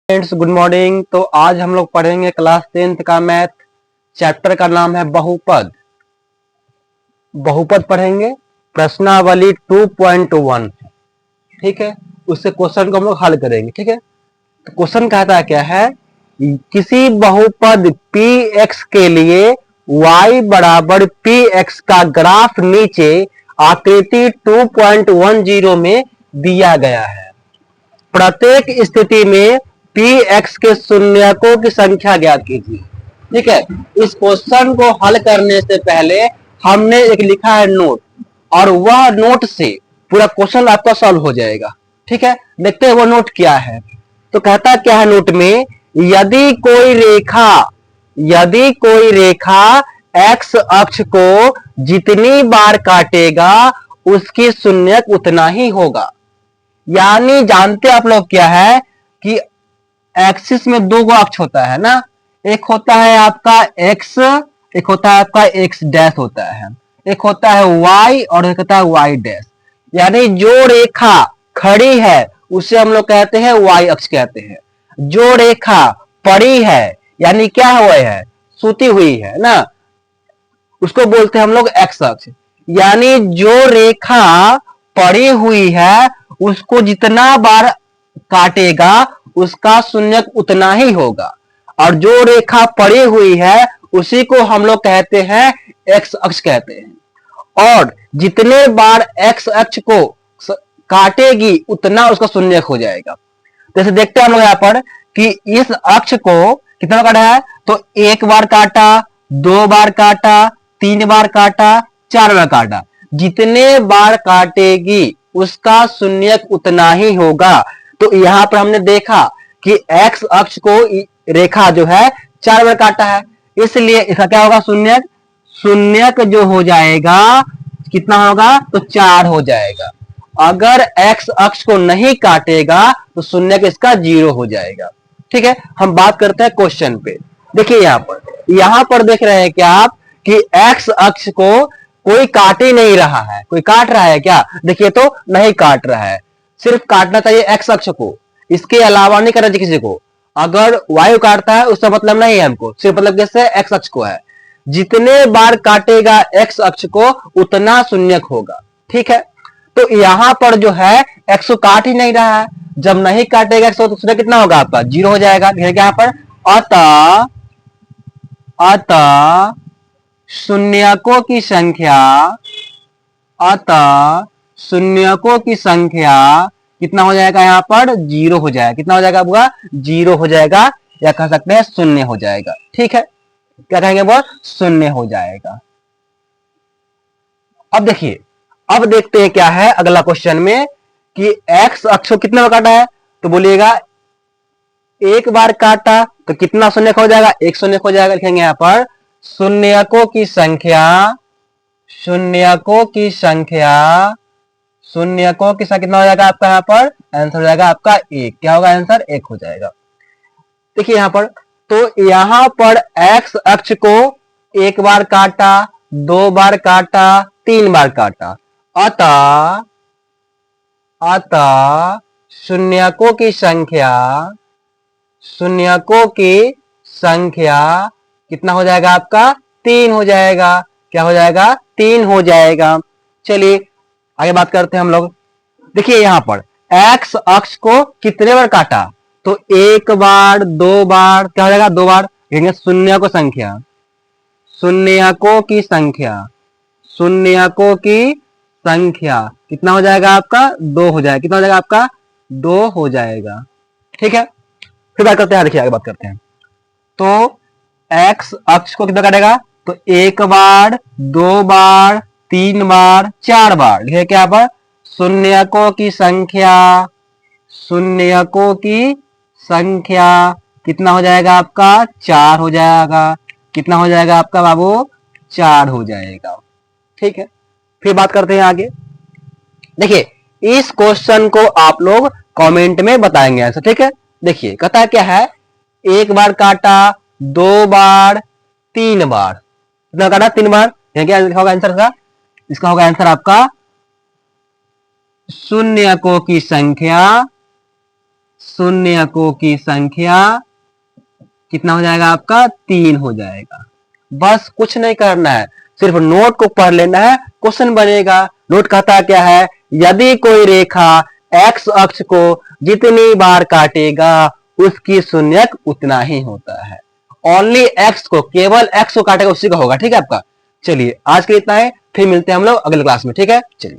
Friends, good morning. तो आज हम लोग पढ़ेंगे क्लास 10th का मैथ। चैप्टर का नाम है बहुपद। बहुपद पढ़ेंगे, प्रश्नावली 2.1। ठीक है, उससे क्वेश्चन को हम लोग हल करेंगे। ठीक है, तो क्वेश्चन कहता है क्या है, किसी बहुपद px के लिए y बराबर px का ग्राफ नीचे आकृति 2.10 में दिया गया है। प्रत्येक स्थिति में px के शून्यकों की संख्या ज्ञात कीजिए। ठीक है, इस क्वेश्चन को हल करने से पहले हमने एक लिखा है नोट, और वह नोट से पूरा क्वेश्चन आपका सॉल्व हो जाएगा। ठीक है, देखते हैं वो नोट क्या है। तो कहता क्या है नोट में, यदि कोई रेखा x अक्ष को जितनी बार काटेगा उसकी शून्यक उतना ही होगा। यानी जानते आप लोग क्या है कि एक्सिस में दो अक्ष होता है ना, एक होता है आपका x, एक होता है आपका x डैश होता है, एक होता है y और एक होता है y डैश। यानी जो रेखा खड़ी है उसे हम लोग कहते हैं y अक्ष कहते हैं। जो रेखा पड़ी है यानी क्या हुआ है, सूती हुई है ना, उसको बोलते हैं हम लोग x अक्ष। यानी जो रेखा पड़ी हुई है उसको जितना बार काटेगा उसका शून्यक उतना ही होगा, और जो रेखा पड़ी हुई है उसी को हम लोग कहते हैं x अक्ष कहते हैं। और जितने बार x अक्ष को काटेगी उतना उसका शून्यक हो जाएगा। जैसे देखते हैं हम लोग यहाँ पर कि इस अक्ष को कितना काटा है, तो एक बार काटा, दो बार काटा, तीन बार काटा, चार बार काटा। जितने बार काटेगी उसका शून्यक उतना ही होगा। तो यहां पर हमने देखा कि x अक्ष को रेखा जो है चार बार काटा है, इसलिए इसका क्या होगा, शून्यक। शून्यक जो हो जाएगा कितना होगा, तो 4 हो जाएगा। अगर x अक्ष को नहीं काटेगा तो शून्यक इसका 0 हो जाएगा। ठीक है, हम बात करते हैं क्वेश्चन पे। देखिए यहां पर देख रहे हैं क्या आप कि x अक्ष को कोई काट ही नहीं रहा है। कोई काट रहा है क्या, देखिए तो नहीं काट रहा है। सिर्फ काटना चाहिए x अक्ष को, इसके अलावा नहीं करना चाहिए किसी को। अगर y काटता है उसका मतलब नहीं है हमको, सिर्फ मतलब जैसे x अक्ष को है। जितने बार काटेगा x अक्ष को उतना शून्यक होगा। ठीक है, तो यहां पर जो है x को काट ही नहीं रहा है, जब नहीं काटेगा x तो शून्य कितना होगा आपका, 0 हो जाएगा। यहां पर अतः शून्यकों की संख्या कितना हो जाएगा, यहां पर 0 हो जाएगा। कितना हो जाएगा आपका, 0 हो जाएगा, या कह सकते हैं शून्य हो जाएगा। ठीक है, क्या कहेंगे वो, शून्य हो जाएगा। अब देखिए, अब देखते हैं क्या है अगला क्वेश्चन में कि x अक्ष को कितने बार काटा है, तो बोलिएगा एक बार काटा तो कितना शून्यक हो जाएगा, एक शून्यक हो जाएगा। लिखेंगे यहां पर शून्यकों की संख्या कितना हो जाएगा आपका, यहां पर आंसर हो जाएगा आपका 1। क्या होगा आंसर, 1 हो जाएगा। देखिए यहां पर, तो यहां पर x अक्ष को एक बार काटा, दो बार काटा, तीन बार काटा। अतः शून्यकों की संख्या कितना हो जाएगा आपका, 3 हो जाएगा। क्या हो जाएगा, 3 हो जाएगा। चलिए आगे बात करते हैं हम लोग। देखिए यहां पर x अक्ष को कितने बार काटा, तो एक बार, दो बार, क्या हो जाएगा, 2 बार। शून्यकों की संख्या कितना हो जाएगा आपका, 2 हो जाएगा। कितना हो जाएगा आपका, 2 हो जाएगा। ठीक है, फिर बात करते हैं, देखिए आगे बात करते हैं। तो x अक्ष को कितना काटेगा, तो एक बार, दो बार, तीन बार, 4 बार। लिखे क्या पर, शून्यकों की संख्या कितना हो जाएगा आपका, 4 हो जाएगा। कितना हो जाएगा आपका बाबू, 4 हो जाएगा। ठीक है, फिर बात करते हैं आगे। देखिए इस क्वेश्चन को आप लोग कमेंट में बताएंगे आंसर। ठीक है, देखिए कहता है क्या है, एक बार काटा, दो बार, तीन बार। कितना काटा, 3 बार। क्या होगा आंसर का, इसका होगा आंसर आपका शून्यकों की संख्या शून्यकों की संख्या कितना हो जाएगा आपका 3 हो जाएगा। बस कुछ नहीं करना है, सिर्फ नोट को पढ़ लेना है, क्वेश्चन बनेगा। नोट कहता क्या है, यदि कोई रेखा एक्स अक्ष को जितनी बार काटेगा उसकी शून्यक उतना ही होता है। ओनली एक्स को, केवल एक्स को काटेगा उसी का होगा। ठीक है आपका। चलिए आज के लिए इतना है, फिर मिलते हैं हम लोग अगले क्लास में। ठीक है, चलिए।